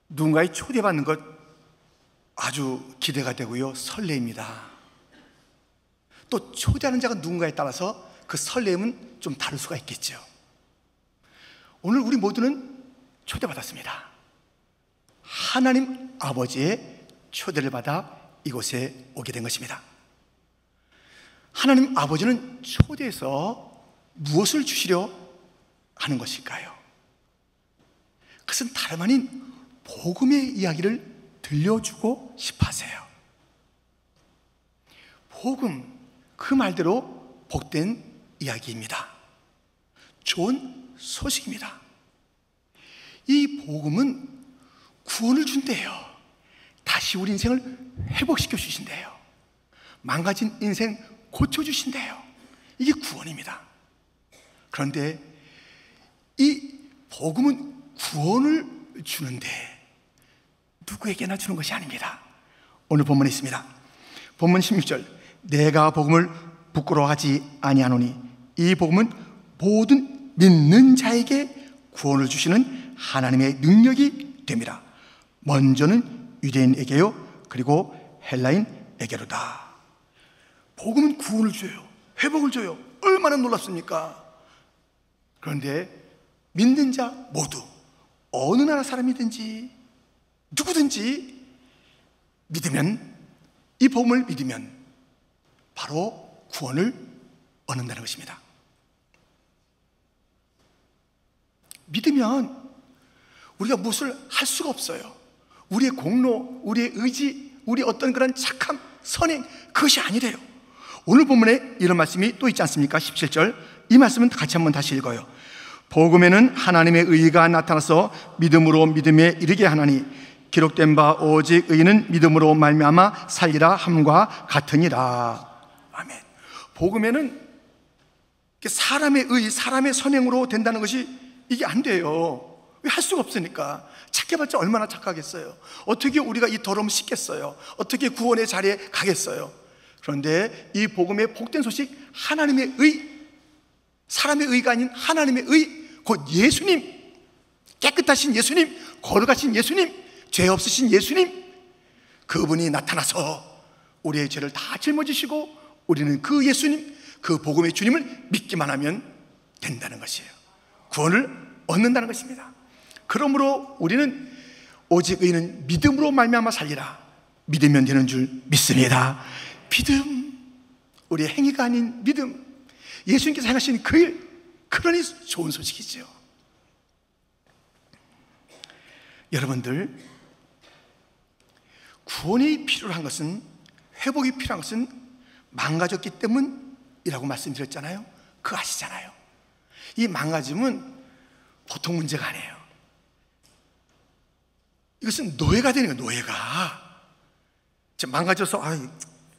누군가의 초대받는 것 아주 기대가 되고요, 설레입니다. 또 초대하는 자가 누군가에 따라서 그 설렘은 좀 다를 수가 있겠죠. 오늘 우리 모두는 초대받았습니다. 하나님 아버지의 초대를 받아 이곳에 오게 된 것입니다. 하나님 아버지는 초대해서 무엇을 주시려 하는 것일까요? 그것은 다름 아닌 복음의 이야기를 들려주고 싶어 하세요. 복음, 그 말대로 복된 이야기입니다. 좋은 소식입니다. 이 복음은 구원을 준대요. 다시 우리 인생을 회복시켜 주신대요. 망가진 인생 고쳐주신대요. 이게 구원입니다. 그런데 이 복음은 구원을 주는데 누구에게나 주는 것이 아닙니다. 오늘 본문에 있습니다. 본문 16절, 내가 복음을 부끄러워하지 아니하노니 이 복음은 모든 믿는 자에게 구원을 주시는 하나님의 능력이 됩니다. 먼저는 유대인에게요, 그리고 헬라인에게로다. 복음은 구원을 줘요. 회복을 줘요. 얼마나 놀랍습니까? 그런데 믿는 자 모두, 어느 나라 사람이든지 누구든지 믿으면, 이 복음을 믿으면 바로 구원을 얻는다는 것입니다. 믿으면 우리가 무엇을 할 수가 없어요. 우리의 공로, 우리의 의지, 우리의 어떤 그런 착함, 선행, 그것이 아니래요. 오늘 본문에 이런 말씀이 또 있지 않습니까? 17절, 이 말씀은 같이 한번 다시 읽어요. 복음에는 하나님의 의가 나타나서 믿음으로 믿음에 이르게 하나니 기록된 바 오직 의인은 믿음으로 말미암아 살리라 함과 같으니라. 아멘. 복음에는 사람의 의, 사람의 선행으로 된다는 것이 이게 안 돼요. 왜? 할 수가 없으니까. 착해봤자 얼마나 착하겠어요. 어떻게 우리가 이 더러움 씻겠어요? 어떻게 구원의 자리에 가겠어요? 그런데 이 복음의 복된 소식, 하나님의 의, 사람의 의가 아닌 하나님의 의, 곧 예수님, 깨끗하신 예수님, 거룩하신 예수님, 죄 없으신 예수님, 그분이 나타나서 우리의 죄를 다 짊어지시고 우리는 그 예수님, 그 복음의 주님을 믿기만 하면 된다는 것이에요. 구원을 얻는다는 것입니다. 그러므로 우리는 오직 의인은 믿음으로 말미암아 살리라. 믿으면 되는 줄 믿습니다. 믿음, 우리의 행위가 아닌 믿음, 예수님께서 행하신 그 일, 그러니 좋은 소식이죠. 여러분들, 구원이 필요한 것은, 회복이 필요한 것은 망가졌기 때문이라고 말씀드렸잖아요. 그거 아시잖아요. 이 망가짐은 보통 문제가 아니에요. 이것은 노예가 되는 거예요. 노예가 좀 망가져서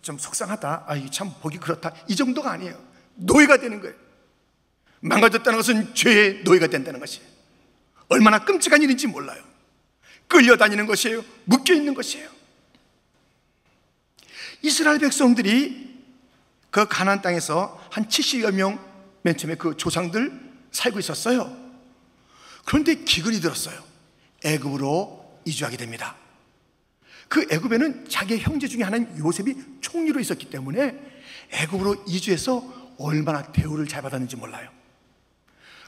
좀 속상하다, 참 보기 그렇다, 이 정도가 아니에요. 노예가 되는 거예요. 망가졌다는 것은 죄의 노예가 된다는 것이에요. 얼마나 끔찍한 일인지 몰라요. 끌려다니는 것이에요. 묶여있는 것이에요. 이스라엘 백성들이 그 가나안 땅에서 한 70여 명, 맨 처음에 그 조상들 살고 있었어요. 그런데 기근이 들었어요. 애굽으로 이주하게 됩니다. 그 애굽에는 자기의 형제 중에 하나인 요셉이 총리로 있었기 때문에 애굽으로 이주해서 얼마나 대우를 잘 받았는지 몰라요.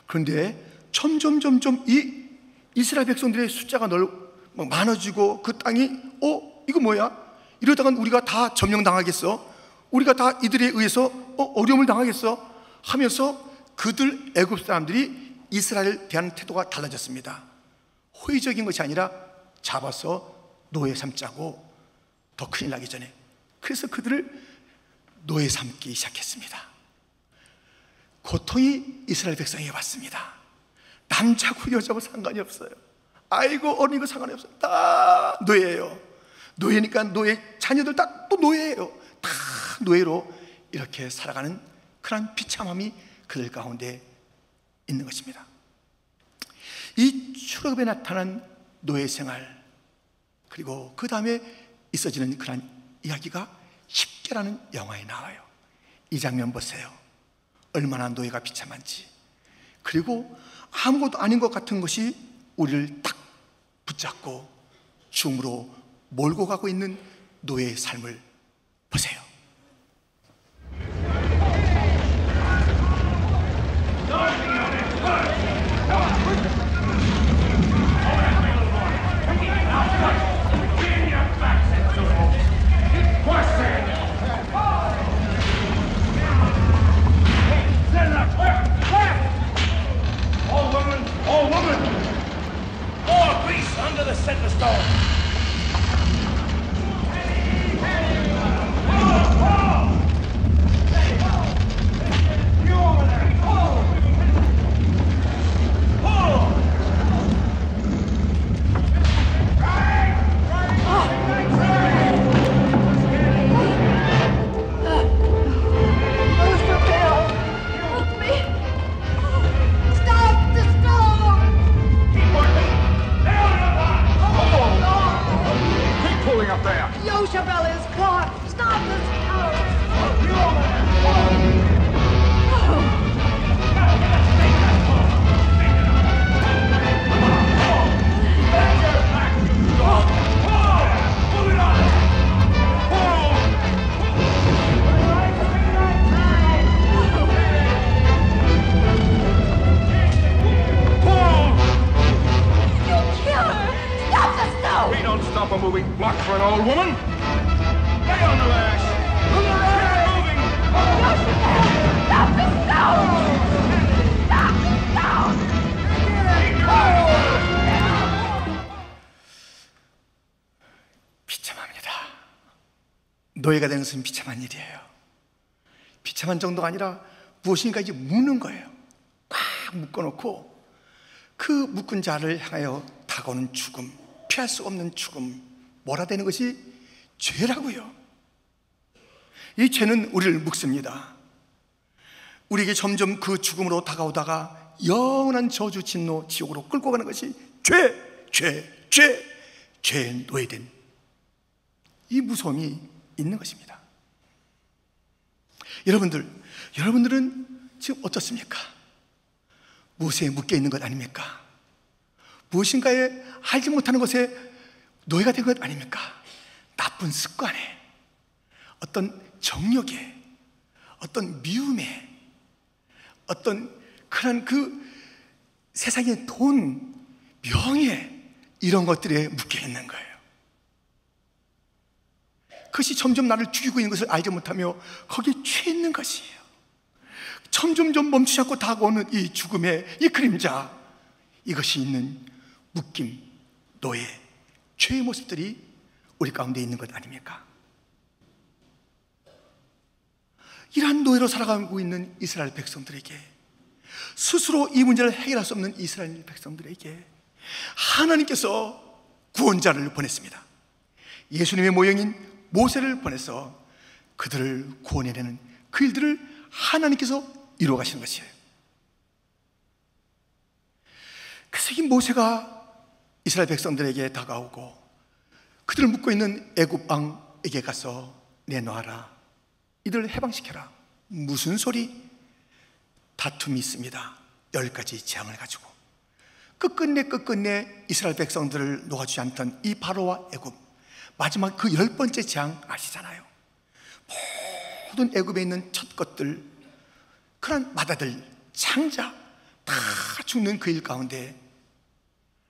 그런데 점점 이 이스라엘 백성들의 숫자가 많아지고 그 땅이 이거 뭐야? 이러다간 우리가 다 점령당하겠어? 우리가 다 이들에 의해서 어려움을 당하겠어? 하면서 그들 애굽 사람들이 이스라엘에 대한 태도가 달라졌습니다. 호의적인 것이 아니라 잡아서 노예 삼자고 더 큰일 나기 전에, 그래서 그들을 노예 삼기 시작했습니다. 고통이 이스라엘 백성에게 왔습니다. 남자고 여자고 상관이 없어요. 아이고 어린이고 상관이 없어요. 다 노예예요. 노예니까 노예 자녀들 다 또 노예예요. 다 노예로 이렇게 살아가는 그런 비참함이 그들 가운데 있는 것입니다. 이 출애굽에 나타난 노예 생활, 그리고 그 다음에 있어지는 그런 이야기가 십계라는 영화에 나와요. 이 장면 보세요. 얼마나 노예가 비참한지. 그리고 아무것도 아닌 것 같은 것이 우리를 딱 붙잡고 죽음으로 몰고 가고 있는 노예의 삶을 보세요. All woman! All beasts under the center stone! Yoshabel is caught! Stop this power! We don't stop a moving block for an old woman. Lay on the lash. Keep moving. Stop the stone! Stop the stone! 비참합니다. 노예가 되는 것은 비참한 일이에요. 비참한 정도가 아니라 무엇인가 이제 묶는 거예요. 꽉 묶어놓고 그 묶은 자를 향하여 다가오는 죽음, 피할 수 없는 죽음, 몰아대는 것이 죄라고요. 이 죄는 우리를 묶습니다. 우리에게 점점 그 죽음으로 다가오다가 영원한 저주, 진노, 지옥으로 끌고 가는 것이 죄의 노예된 이 무서움이 있는 것입니다. 여러분들은 지금 어떻습니까? 무엇에 묶여 있는 것 아닙니까? 무엇인가에 알지 못하는 것에 노예가 된 것 아닙니까? 나쁜 습관에, 어떤 정욕에, 어떤 미움에, 어떤 그런 그 세상의 돈, 명예, 이런 것들에 묶여 있는 거예요. 그것이 점점 나를 죽이고 있는 것을 알지 못하며 거기에 취해 있는 것이에요. 점점점 멈추지 않고 다가오는 이 죽음의 이 그림자, 이것이 있는 묶임, 노예, 죄의 모습들이 우리 가운데 있는 것 아닙니까? 이러한 노예로 살아가고 있는 이스라엘 백성들에게, 스스로 이 문제를 해결할 수 없는 이스라엘 백성들에게 하나님께서 구원자를 보냈습니다. 예수님의 모형인 모세를 보내서 그들을 구원해내는 그 일들을 하나님께서 이루어 가시는 것이에요. 그래서 이 모세가 이스라엘 백성들에게 다가오고 그들을 묶고 있는 애굽 왕에게 가서 내놓아라, 이들을 해방시켜라. 무슨 소리? 다툼이 있습니다. 10가지 재앙을 가지고 끝끝내 이스라엘 백성들을 놓아주지 않던 이 바로와 애굽, 마지막 그 10번째 재앙 아시잖아요. 모든 애굽에 있는 첫 것들, 그런 마다들, 창자 다 죽는 그 일 가운데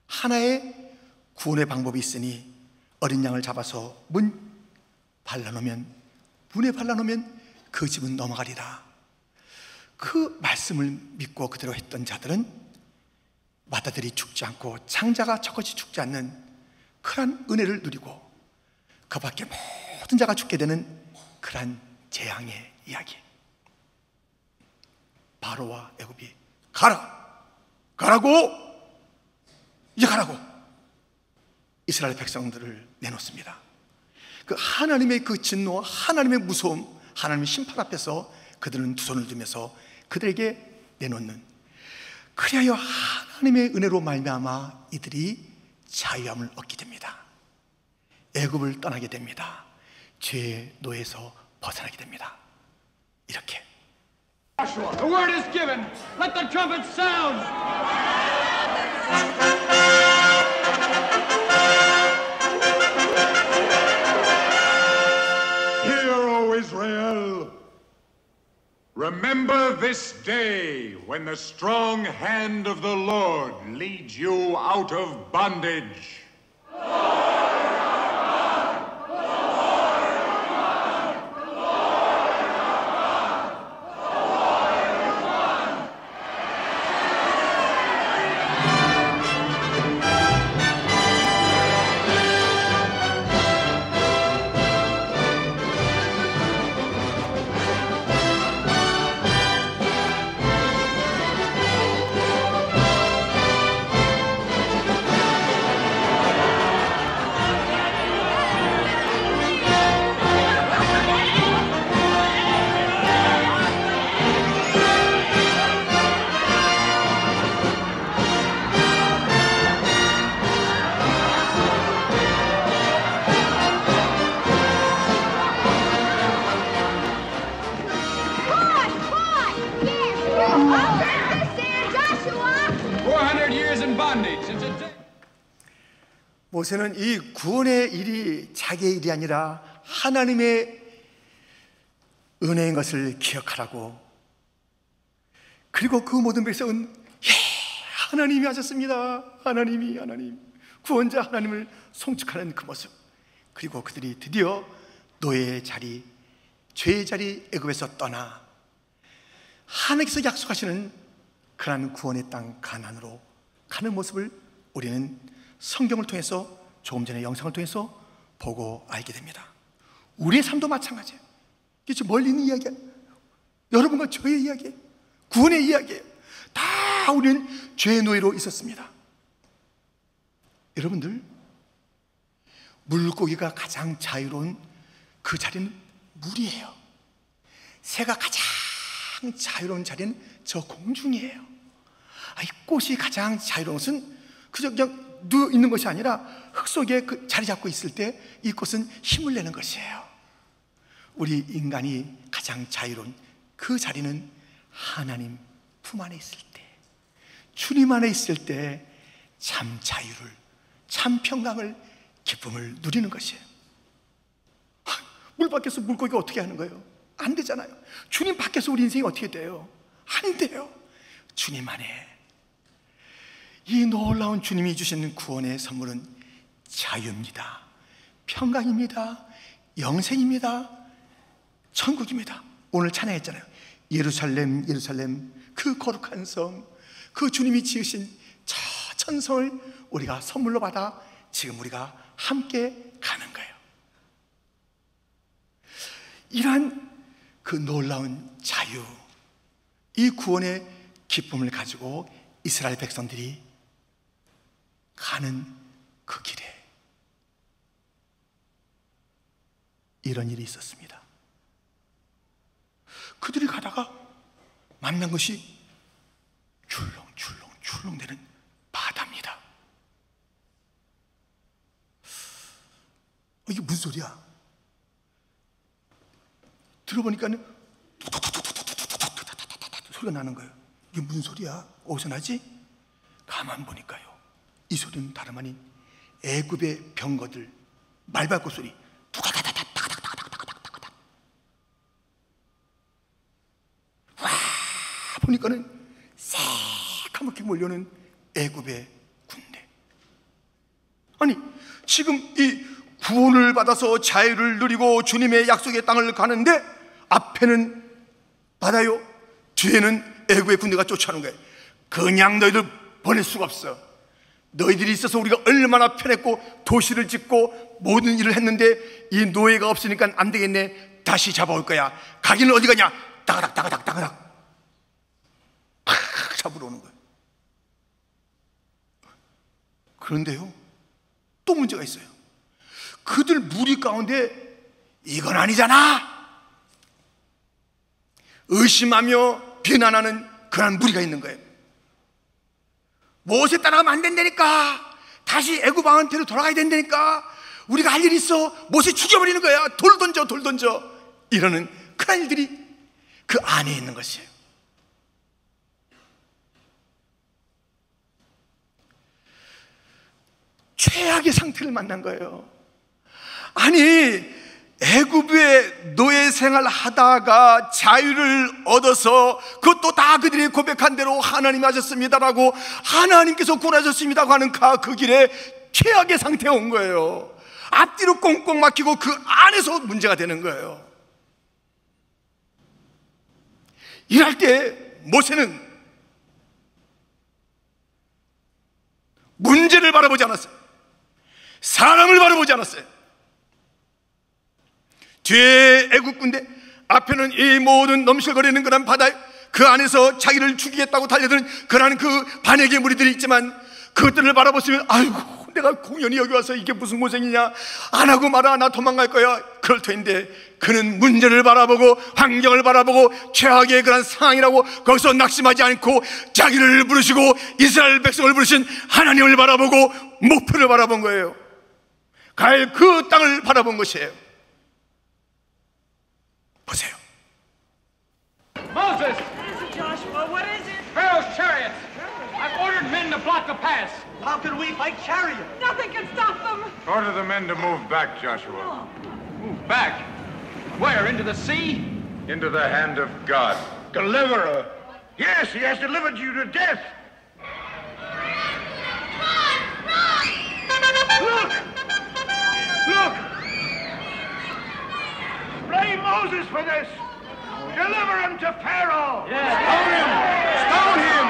하나의 구원의 방법이 있으니 어린 양을 잡아서 문에 발라놓으면 그 집은 넘어가리라. 그 말씀을 믿고 그대로 했던 자들은 마다들이 죽지 않고 창자가 저것이 죽지 않는 그러한 은혜를 누리고 그 밖에 모든 자가 죽게 되는 그러한 재앙의 이야기. 바로와 애굽이 가라고 이스라엘 백성들을 내놓습니다. 그 하나님의 그 진노와 하나님의 무서움, 하나님의 심판 앞에서 그들은 두 손을 들면서 그들에게 내놓는, 그리하여 하나님의 은혜로 말미암아 이들이 자유함을 얻게 됩니다. 애굽을 떠나게 됩니다. 죄의 노예에서 벗어나게 됩니다. 이렇게 The word is given. Let the trumpet sound. Remember this day when the strong hand of the Lord leads you out of bondage. 모세는 이 구원의 일이 자기의 일이 아니라 하나님의 은혜인 것을 기억하라고, 그리고 그 모든 백성은 하나님이 하셨습니다, 하나님 구원자 하나님을 송축하는 그 모습, 그리고 그들이 드디어 노예의 자리, 죄의 자리 애굽에서 떠나 하나님께서 약속하시는 그러한 구원의 땅 가나안으로 가는 모습을 우리는 성경을 통해서, 조금 전에 영상을 통해서 보고 알게 됩니다. 우리의 삶도 마찬가지예요. 이게 멀리 있는 이야기야. 여러분과 저의 이야기예요. 구원의 이야기예요. 다 우리는 죄의 노예로 있었습니다. 여러분들, 물고기가 가장 자유로운 그 자리는 물이에요. 새가 가장 자유로운 자리는 저 공중이에요. 이 꽃이 가장 자유로운 것은 그냥 누워 있는 것이 아니라 흙 속에 그 자리 잡고 있을 때 이 꽃은 힘을 내는 것이에요. 우리 인간이 가장 자유로운 그 자리는 하나님 품 안에 있을 때, 주님 안에 있을 때 참 자유를, 참 평강을, 기쁨을 누리는 것이에요. 물 밖에서 물고기가 어떻게 하는 거예요? 안 되잖아요. 주님 밖에서 우리 인생이 어떻게 돼요? 안 돼요. 주님 안에, 이 놀라운 주님이 주시는 구원의 선물은 자유입니다, 평강입니다, 영생입니다, 천국입니다. 오늘 찬양했잖아요. 예루살렘 예루살렘, 그 거룩한 성, 그 주님이 지으신 저 천성을 우리가 선물로 받아 지금 우리가 함께 가는 거예요. 이러한 그 놀라운 자유, 이 구원의 기쁨을 가지고 이스라엘 백성들이 가는 그 길에 이런 일이 있었습니다. 그들이 가다가 만난 것이 출렁출렁출렁대는 바다입니다. 이게 무슨 소리야? 들어보니까는 소리가 나는 거예요. 이게 무슨 소리야? 어디서 나지? 가만 보니까요, 이 소리는 다름 아닌 애굽의 병거들 말발굽 소리, 두가다다다다다다다다다다다다. 와, 보니까는 새카맣게 몰려오는 애굽의 군대. 아니, 지금 이 구원을 받아서 자유를 누리고 주님의 약속의 땅을 가는데 앞에는 바다요, 뒤에는 애굽의 군대가 쫓아오는 거예요. 그냥 너희들 보낼 수가 없어. 너희들이 있어서 우리가 얼마나 편했고 도시를 짓고 모든 일을 했는데 이 노예가 없으니까 안 되겠네. 다시 잡아올 거야. 가기는 어디 가냐? 따가닥 팍 잡으러 오는 거예요. 그런데요, 또 문제가 있어요. 그들 무리 가운데 이건 아니잖아, 의심하며 비난하는 그런 무리가 있는 거예요. 모세 따라가면 안 된다니까, 다시 애굽 왕한테로 돌아가야 된다니까, 우리가 할 일이 있어, 모세 죽여버리는 거야, 돌 던져 이러는 그런 일들이 그 안에 있는 것이에요. 최악의 상태를 만난 거예요. 아니, 애굽의 노예 생활 하다가 자유를 얻어서 그것도 다 그들이 고백한 대로 하나님이 하셨습니다라고, 하나님께서 구원하셨습니다고 하는 그 길에 최악의 상태에 온 거예요. 앞뒤로 꽁꽁 막히고 그 안에서 문제가 되는 거예요. 이럴 때 모세는 문제를 바라보지 않았어요. 사람을 바라보지 않았어요. 뒤에 애국 군대, 앞에는 이 모든 넘실거리는 그런 바다, 그 안에서 자기를 죽이겠다고 달려드는 그런 그 반역의 무리들이 있지만, 그것들을 바라보시면 아이고 내가 공연히 여기 와서 이게 무슨 고생이냐, 안 하고 말아, 나 도망갈 거야, 그럴 텐데 그는 문제를 바라보고 환경을 바라보고 최악의 그런 상황이라고 거기서 낙심하지 않고 자기를 부르시고 이스라엘 백성을 부르신 하나님을 바라보고 목표를 바라본 거예요. 갈 그 땅을 바라본 것이에요. 보세요. Moses! Joshua, what is it? Pharaoh's chariots! I've ordered men to block the pass. How can we fight chariots? Nothing can stop them. Order the men to move back, Joshua. Move back. Where? Into the sea? Into the hand of God. Deliverer? Yes, he has delivered you to death. Look! Look! Blame Moses for this. Deliver him to Pharaoh. Stone him! Stone him!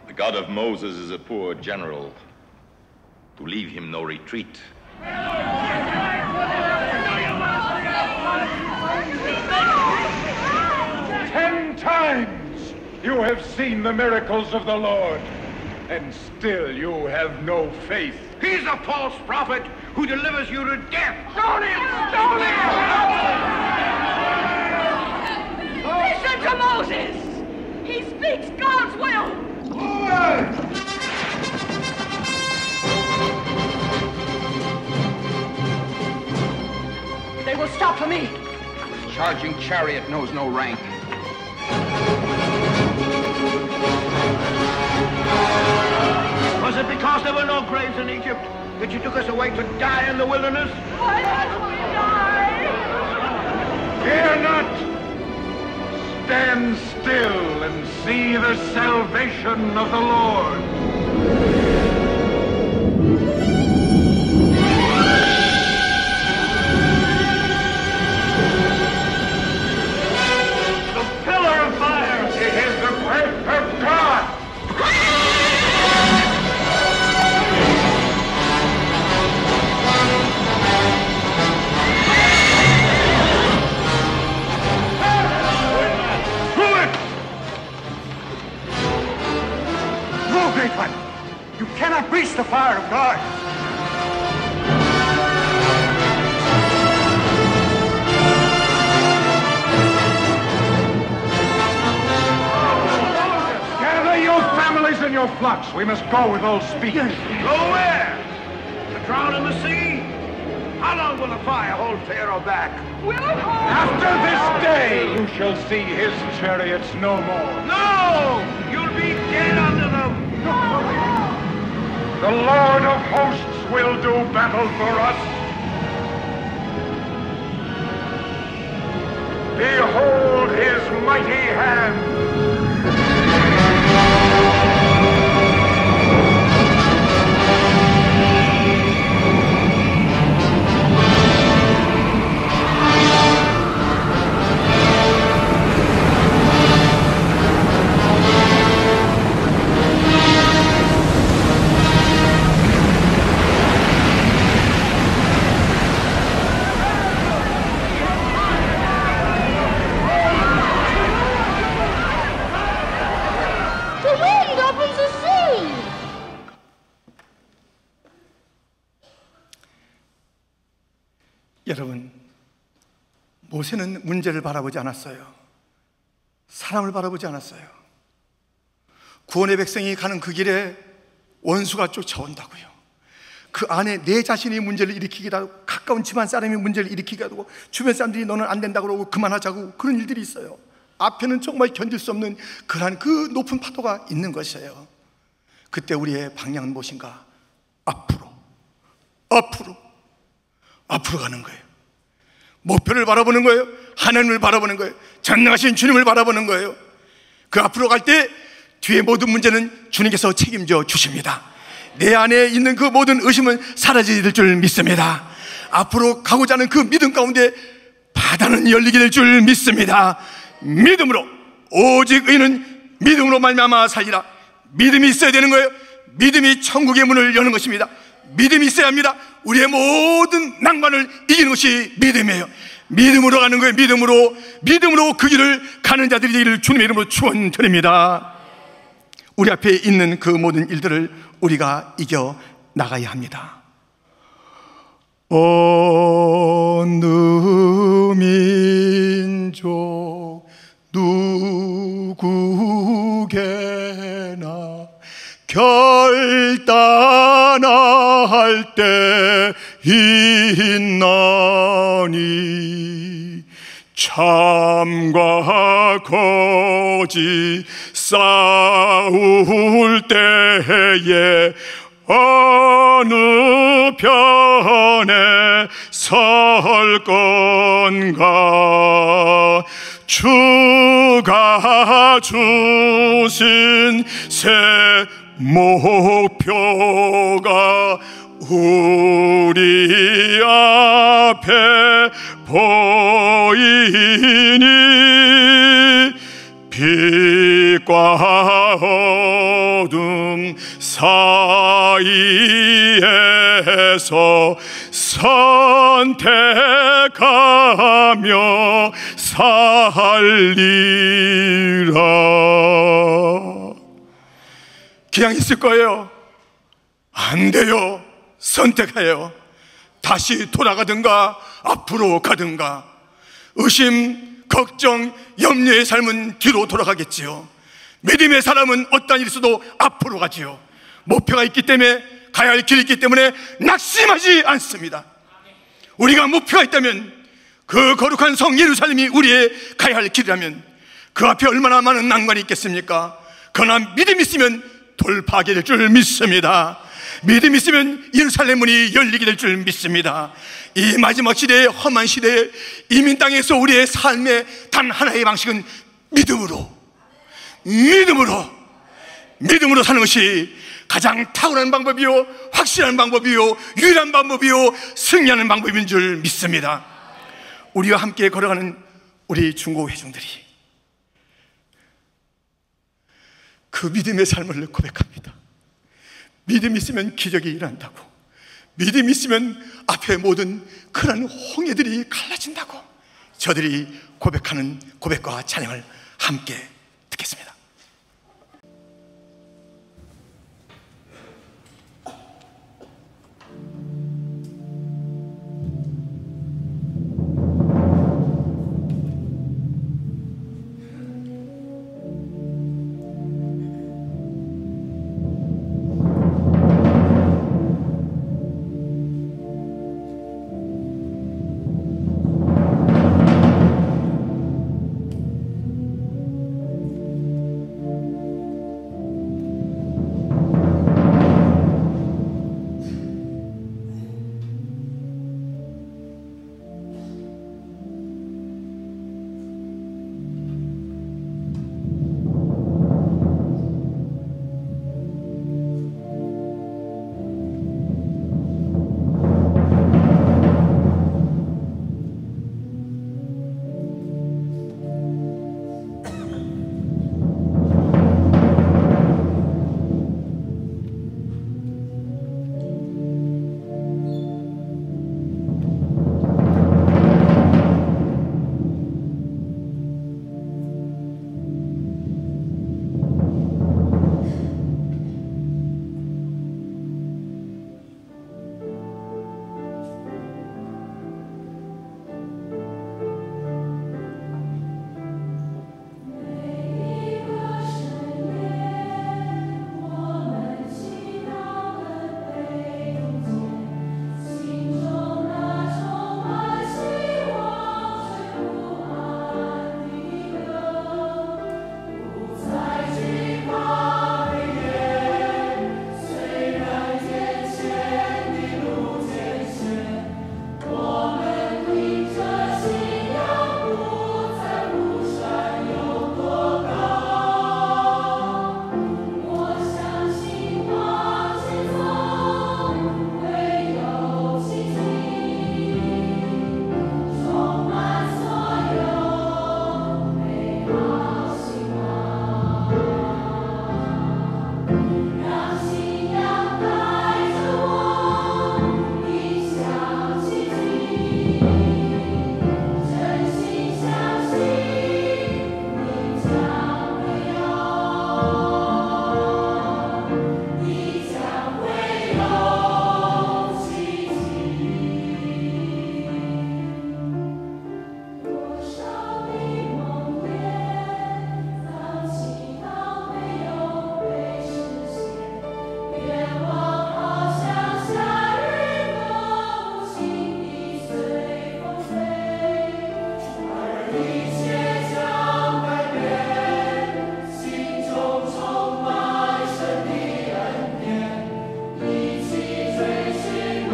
The God of Moses is a poor general to leave him no retreat. 10 times you have seen the miracles of the Lord, and still you have no faith. He's a false prophet who delivers you to death. Stone him! Stone him! Listen to Moses. He speaks God's will. They will stop for me. Charging chariot knows no rank. Was it because there were no graves in Egypt that you took us away to die in the wilderness? Why must we die? Fear not. Stand still and see the salvation of the Lord. The pillar of fire! It is the breath of God. Great one! You cannot reach the fire of God! Gather your families and your flocks. We must go with all speed. Go where? To drown in the sea? How long will the fire hold Pharaoh back? Will it hold? After this day, you shall see his chariots no more. No! You'll be dead under them! The Lord of hosts will do battle for us. Behold his mighty hand. 여러분, 모세는 문제를 바라보지 않았어요. 사람을 바라보지 않았어요. 구원의 백성이 가는 그 길에 원수가 쫓아온다고요. 그 안에 내 자신이 문제를 일으키기도 하고, 가까운 집안 사람이 문제를 일으키기도 하고, 주변 사람들이 너는 안 된다고 그러고 그만하자고, 그런 일들이 있어요. 앞에는 정말 견딜 수 없는 그러한 그 높은 파도가 있는 것이에요. 그때 우리의 방향은 무엇인가? 앞으로 가는 거예요. 목표를 바라보는 거예요. 하나님을 바라보는 거예요. 전능하신 주님을 바라보는 거예요. 그 앞으로 갈 때 뒤에 모든 문제는 주님께서 책임져 주십니다. 내 안에 있는 그 모든 의심은 사라지게 될 줄 믿습니다. 앞으로 가고자 하는 그 믿음 가운데 바다는 열리게 될 줄 믿습니다. 믿음으로, 오직 의인은 믿음으로 말미암아 살리라. 믿음이 있어야 되는 거예요. 믿음이 천국의 문을 여는 것입니다. 믿음이 있어야 합니다. 우리의 모든 난관을 이기는 것이 믿음이에요. 믿음으로 가는 거예요. 믿음으로 그 길을 가는 자들이 되기를 주님의 이름으로 축원드립니다. 우리 앞에 있는 그 모든 일들을 우리가 이겨 나가야 합니다. 어느 민족 누구게나 결단할 때 있나니 참과 거짓 싸울 때에 어느 편에 설 건가? 주가 주신 새 목표가 우리 앞에 보이니 빛과 어둠 사이에서 선택하며 살리라. 그냥 있을 거예요? 안 돼요. 선택해요. 다시 돌아가든가 앞으로 가든가. 의심, 걱정, 염려의 삶은 뒤로 돌아가겠지요. 믿음의 사람은 어떤 일이 있어도 앞으로 가지요. 목표가 있기 때문에, 가야 할 길이 있기 때문에 낙심하지 않습니다. 우리가 목표가 있다면, 그 거룩한 성 예루살렘이 우리의 가야 할 길이라면 그 앞에 얼마나 많은 난관이 있겠습니까? 그러나 믿음이 있으면 돌파하게 될 줄 믿습니다. 믿음이 있으면 예루살렘 문이 열리게 될 줄 믿습니다. 이 마지막 시대의 험한 시대에 이민 땅에서 우리의 삶의 단 하나의 방식은 믿음으로 사는 것이 가장 탁월한 방법이요, 확실한 방법이요, 유일한 방법이요, 승리하는 방법인 줄 믿습니다. 우리와 함께 걸어가는 우리 중고 회중들이 그 믿음의 삶을 고백합니다. 믿음이 있으면 기적이 일어난다고, 믿음이 있으면 앞에 모든 그런 홍해들이 갈라진다고 저들이 고백하는 고백과 찬양을 함께 듣겠습니다.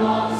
was